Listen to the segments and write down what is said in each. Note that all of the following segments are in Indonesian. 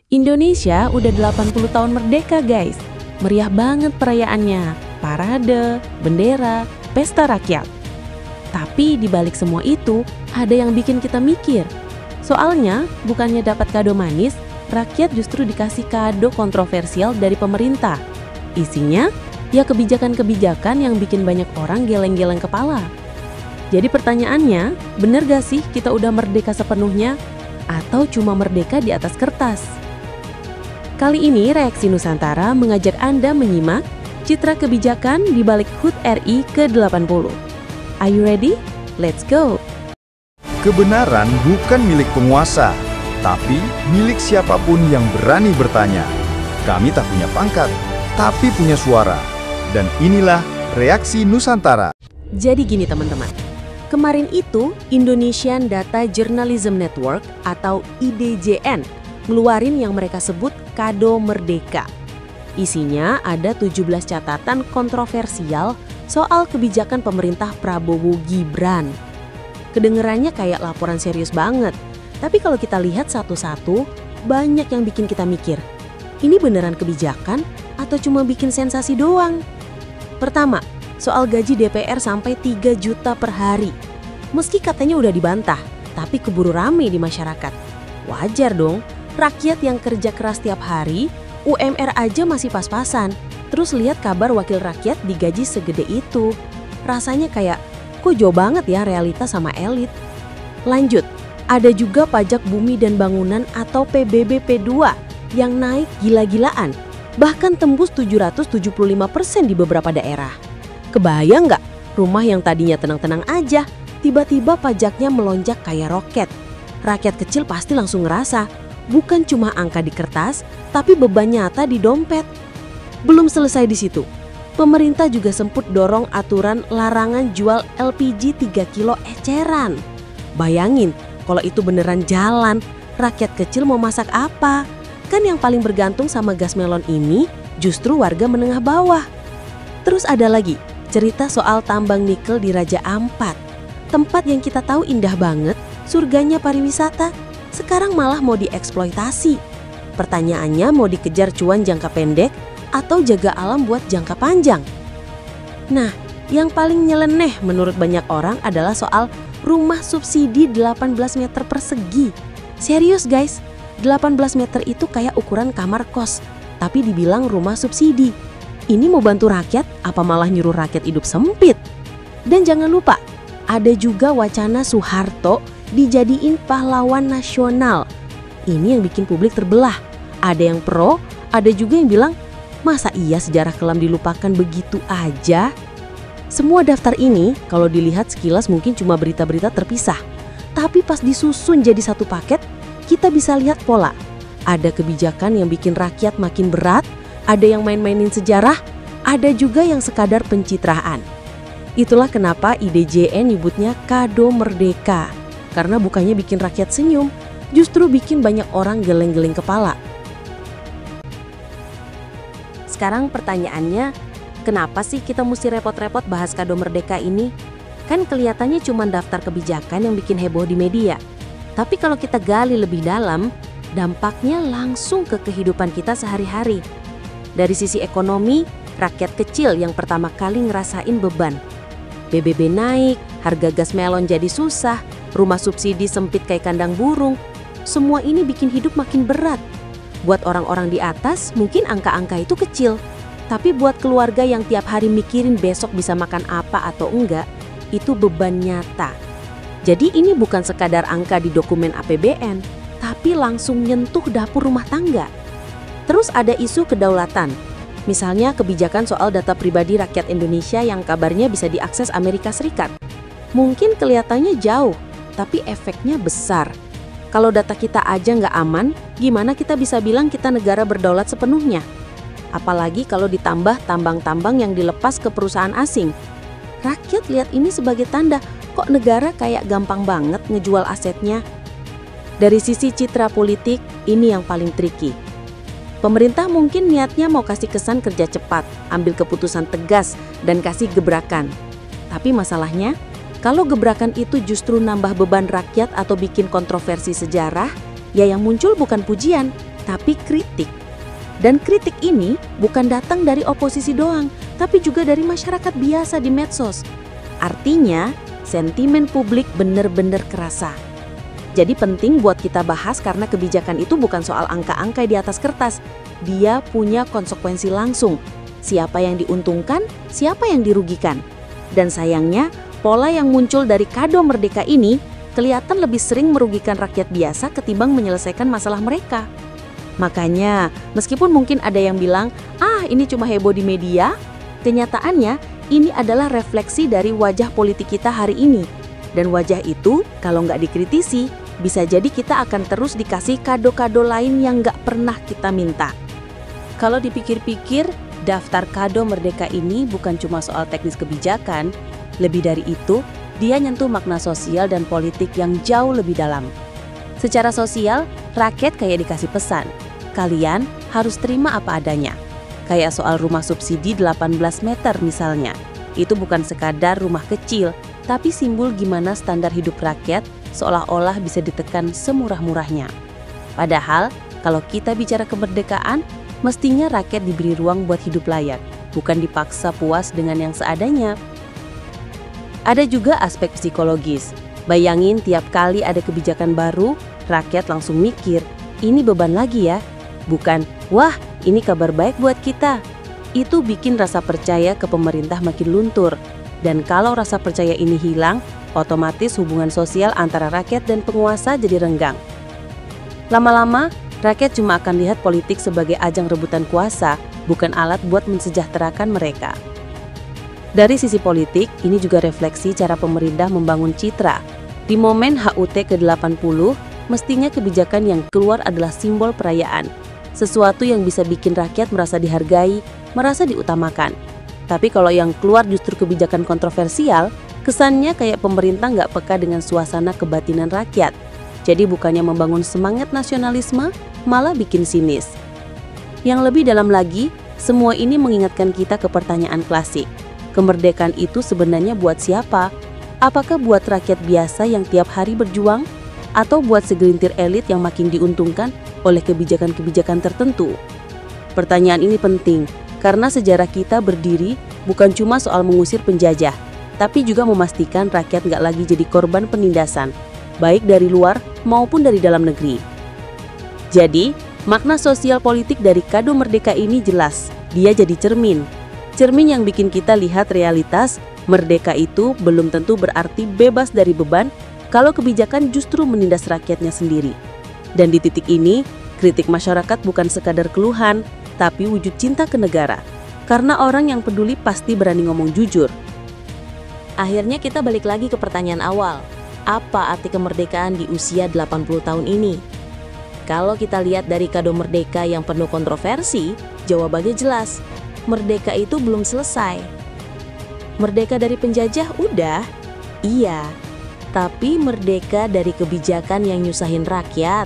Indonesia udah 80 tahun merdeka guys. Meriah banget perayaannya, parade, bendera, pesta rakyat. Tapi di balik semua itu, ada yang bikin kita mikir. Soalnya, bukannya dapat kado manis, rakyat justru dikasih kado kontroversial dari pemerintah. Isinya, ya kebijakan-kebijakan yang bikin banyak orang geleng-geleng kepala. Jadi pertanyaannya, bener gak sih kita udah merdeka sepenuhnya? Atau cuma merdeka di atas kertas? Kali ini Reaksi Nusantara mengajak Anda menyimak citra kebijakan di balik HUT RI ke-80. Are you ready? Let's go! Kebenaran bukan milik penguasa, tapi milik siapapun yang berani bertanya. Kami tak punya pangkat, tapi punya suara. Dan inilah Reaksi Nusantara. Jadi gini teman-teman, kemarin itu Indonesian Data Journalism Network atau IDJN ngeluarin yang mereka sebut Kado Merdeka. Isinya ada 17 catatan kontroversial soal kebijakan pemerintah Prabowo Gibran. Kedengerannya kayak laporan serius banget, tapi kalau kita lihat satu-satu, banyak yang bikin kita mikir, ini beneran kebijakan atau cuma bikin sensasi doang? Pertama, soal gaji DPR sampai 3 juta per hari. Meski katanya udah dibantah, tapi keburu rame di masyarakat. Wajar dong, rakyat yang kerja keras tiap hari, UMR aja masih pas-pasan. Terus lihat kabar wakil rakyat digaji segede itu. Rasanya kayak, kok jauh banget ya realitas sama elit. Lanjut, ada juga pajak bumi dan bangunan atau PBBP2 yang naik gila-gilaan. Bahkan tembus 775% di beberapa daerah. Kebayang nggak? Rumah yang tadinya tenang-tenang aja, tiba-tiba pajaknya melonjak kayak roket. Rakyat kecil pasti langsung ngerasa, bukan cuma angka di kertas, tapi beban nyata di dompet. Belum selesai di situ, pemerintah juga sempat dorong aturan larangan jual LPG 3 kilo eceran. Bayangin, kalau itu beneran jalan, rakyat kecil mau masak apa? Kan yang paling bergantung sama gas melon ini justru warga menengah bawah. Terus ada lagi, cerita soal tambang nikel di Raja Ampat. Tempat yang kita tahu indah banget, surganya pariwisata, sekarang malah mau dieksploitasi. Pertanyaannya mau dikejar cuan jangka pendek atau jaga alam buat jangka panjang? Nah, yang paling nyeleneh menurut banyak orang adalah soal rumah subsidi 18 meter persegi. Serius guys, 18 meter itu kayak ukuran kamar kos, tapi dibilang rumah subsidi. Ini mau bantu rakyat apa malah nyuruh rakyat hidup sempit? Dan jangan lupa, ada juga wacana Soeharto dijadiin pahlawan nasional. Ini yang bikin publik terbelah. Ada yang pro, ada juga yang bilang, masa iya sejarah kelam dilupakan begitu aja? Semua daftar ini kalau dilihat sekilas mungkin cuma berita-berita terpisah. Tapi pas disusun jadi satu paket, kita bisa lihat pola. Ada kebijakan yang bikin rakyat makin berat, ada yang main-mainin sejarah, ada juga yang sekadar pencitraan. Itulah kenapa IDJN nyebutnya Kado Merdeka. Karena bukannya bikin rakyat senyum, justru bikin banyak orang geleng-geleng kepala. Sekarang pertanyaannya, kenapa sih kita mesti repot-repot bahas Kado Merdeka ini? Kan kelihatannya cuma daftar kebijakan yang bikin heboh di media. Tapi kalau kita gali lebih dalam, dampaknya langsung ke kehidupan kita sehari-hari. Dari sisi ekonomi, rakyat kecil yang pertama kali ngerasain beban. BBB naik, harga gas melon jadi susah, rumah subsidi sempit kayak kandang burung. Semua ini bikin hidup makin berat. Buat orang-orang di atas mungkin angka-angka itu kecil. Tapi buat keluarga yang tiap hari mikirin besok bisa makan apa atau enggak, itu beban nyata. Jadi ini bukan sekadar angka di dokumen APBN, tapi langsung nyentuh dapur rumah tangga. Terus ada isu kedaulatan. Misalnya kebijakan soal data pribadi rakyat Indonesia yang kabarnya bisa diakses Amerika Serikat. Mungkin kelihatannya jauh, tapi efeknya besar. Kalau data kita aja nggak aman, gimana kita bisa bilang kita negara berdaulat sepenuhnya? Apalagi kalau ditambah tambang-tambang yang dilepas ke perusahaan asing. Rakyat lihat ini sebagai tanda, kok negara kayak gampang banget ngejual asetnya. Dari sisi citra politik, ini yang paling tricky. Pemerintah mungkin niatnya mau kasih kesan kerja cepat, ambil keputusan tegas, dan kasih gebrakan. Tapi masalahnya, kalau gebrakan itu justru nambah beban rakyat atau bikin kontroversi sejarah, ya yang muncul bukan pujian, tapi kritik. Dan kritik ini bukan datang dari oposisi doang, tapi juga dari masyarakat biasa di medsos. Artinya, sentimen publik benar-benar kerasa. Jadi penting buat kita bahas karena kebijakan itu bukan soal angka-angka di atas kertas. Dia punya konsekuensi langsung. Siapa yang diuntungkan, siapa yang dirugikan. Dan sayangnya, pola yang muncul dari kado merdeka ini kelihatan lebih sering merugikan rakyat biasa ketimbang menyelesaikan masalah mereka. Makanya, meskipun mungkin ada yang bilang, ini cuma heboh di media, kenyataannya ini adalah refleksi dari wajah politik kita hari ini. Dan wajah itu, kalau nggak dikritisi, bisa jadi kita akan terus dikasih kado-kado lain yang nggak pernah kita minta. Kalau dipikir-pikir, daftar kado merdeka ini bukan cuma soal teknis kebijakan, lebih dari itu, dia nyentuh makna sosial dan politik yang jauh lebih dalam. Secara sosial, rakyat kayak dikasih pesan, kalian harus terima apa adanya. Kayak soal rumah subsidi 18 meter misalnya. Itu bukan sekadar rumah kecil, tapi simbol gimana standar hidup rakyat seolah-olah bisa ditekan semurah-murahnya. Padahal, kalau kita bicara kemerdekaan, mestinya rakyat diberi ruang buat hidup layak, bukan dipaksa puas dengan yang seadanya. Ada juga aspek psikologis. Bayangin tiap kali ada kebijakan baru, rakyat langsung mikir, ini beban lagi ya. Bukan, wah ini kabar baik buat kita. Itu bikin rasa percaya ke pemerintah makin luntur. Dan kalau rasa percaya ini hilang, otomatis hubungan sosial antara rakyat dan penguasa jadi renggang. Lama-lama, rakyat cuma akan lihat politik sebagai ajang rebutan kuasa, bukan alat buat mensejahterakan mereka. Dari sisi politik, ini juga refleksi cara pemerintah membangun citra. Di momen HUT ke-80, mestinya kebijakan yang keluar adalah simbol perayaan. Sesuatu yang bisa bikin rakyat merasa dihargai, merasa diutamakan. Tapi kalau yang keluar justru kebijakan kontroversial, kesannya kayak pemerintah nggak peka dengan suasana kebatinan rakyat. Jadi bukannya membangun semangat nasionalisme, malah bikin sinis. Yang lebih dalam lagi, semua ini mengingatkan kita ke pertanyaan klasik. Kemerdekaan itu sebenarnya buat siapa? Apakah buat rakyat biasa yang tiap hari berjuang? Atau buat segelintir elit yang makin diuntungkan oleh kebijakan-kebijakan tertentu? Pertanyaan ini penting, karena sejarah kita berdiri bukan cuma soal mengusir penjajah, tapi juga memastikan rakyat nggak lagi jadi korban penindasan, baik dari luar maupun dari dalam negeri. Jadi, makna sosial politik dari kado merdeka ini jelas, dia jadi cermin. Cermin yang bikin kita lihat realitas, merdeka itu belum tentu berarti bebas dari beban kalau kebijakan justru menindas rakyatnya sendiri. Dan di titik ini, kritik masyarakat bukan sekadar keluhan, tapi wujud cinta ke negara. Karena orang yang peduli pasti berani ngomong jujur. Akhirnya kita balik lagi ke pertanyaan awal. Apa arti kemerdekaan di usia 80 tahun ini? Kalau kita lihat dari kado merdeka yang penuh kontroversi, jawabannya jelas. Merdeka itu belum selesai. Merdeka dari penjajah udah? Iya. Tapi merdeka dari kebijakan yang nyusahin rakyat.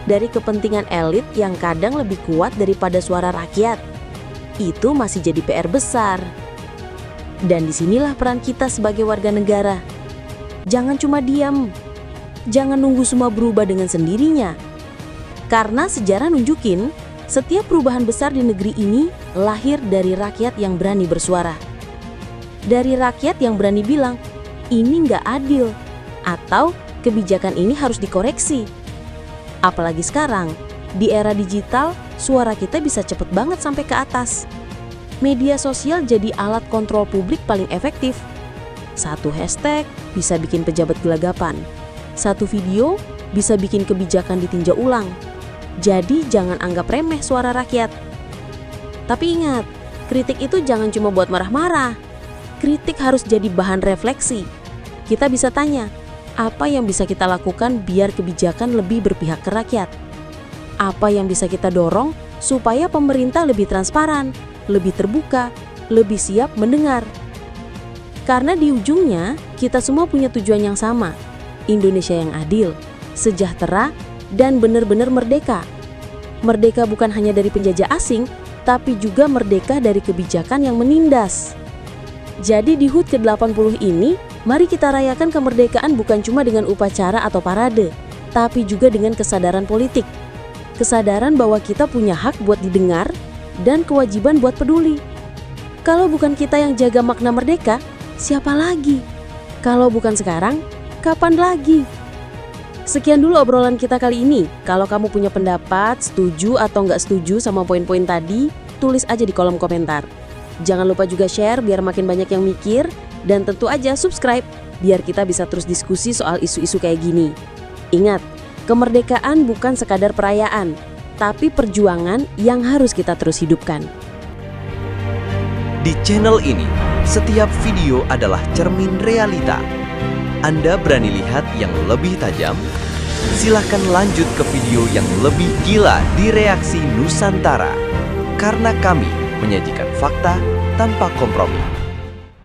Dari kepentingan elit yang kadang lebih kuat daripada suara rakyat. Itu masih jadi PR besar. Dan disinilah peran kita sebagai warga negara. Jangan cuma diam. Jangan nunggu semua berubah dengan sendirinya. Karena sejarah nunjukin, setiap perubahan besar di negeri ini lahir dari rakyat yang berani bersuara. Dari rakyat yang berani bilang, ini nggak adil, atau kebijakan ini harus dikoreksi. Apalagi sekarang, di era digital, suara kita bisa cepet banget sampai ke atas. Media sosial jadi alat kontrol publik paling efektif. Satu hashtag bisa bikin pejabat gelagapan. Satu video bisa bikin kebijakan ditinjau ulang. Jadi jangan anggap remeh suara rakyat. Tapi ingat, kritik itu jangan cuma buat marah-marah. Kritik harus jadi bahan refleksi. Kita bisa tanya, apa yang bisa kita lakukan biar kebijakan lebih berpihak ke rakyat? Apa yang bisa kita dorong supaya pemerintah lebih transparan, lebih terbuka, lebih siap mendengar? Karena di ujungnya, kita semua punya tujuan yang sama. Indonesia yang adil, sejahtera, dan benar-benar merdeka. Merdeka bukan hanya dari penjajah asing, tapi juga merdeka dari kebijakan yang menindas. Jadi di HUT ke-80 ini, mari kita rayakan kemerdekaan bukan cuma dengan upacara atau parade, tapi juga dengan kesadaran politik. Kesadaran bahwa kita punya hak buat didengar dan kewajiban buat peduli. Kalau bukan kita yang jaga makna merdeka, siapa lagi? Kalau bukan sekarang, kapan lagi? Sekian dulu obrolan kita kali ini. Kalau kamu punya pendapat, setuju atau nggak setuju sama poin-poin tadi, tulis aja di kolom komentar. Jangan lupa juga share biar makin banyak yang mikir, dan tentu aja subscribe biar kita bisa terus diskusi soal isu-isu kayak gini. Ingat, kemerdekaan bukan sekadar perayaan, tapi perjuangan yang harus kita terus hidupkan. Di channel ini, setiap video adalah cermin realita. Anda berani lihat yang lebih tajam? Silahkan lanjut ke video yang lebih gila di Reaksi Nusantara. Karena kami menyajikan fakta tanpa kompromi.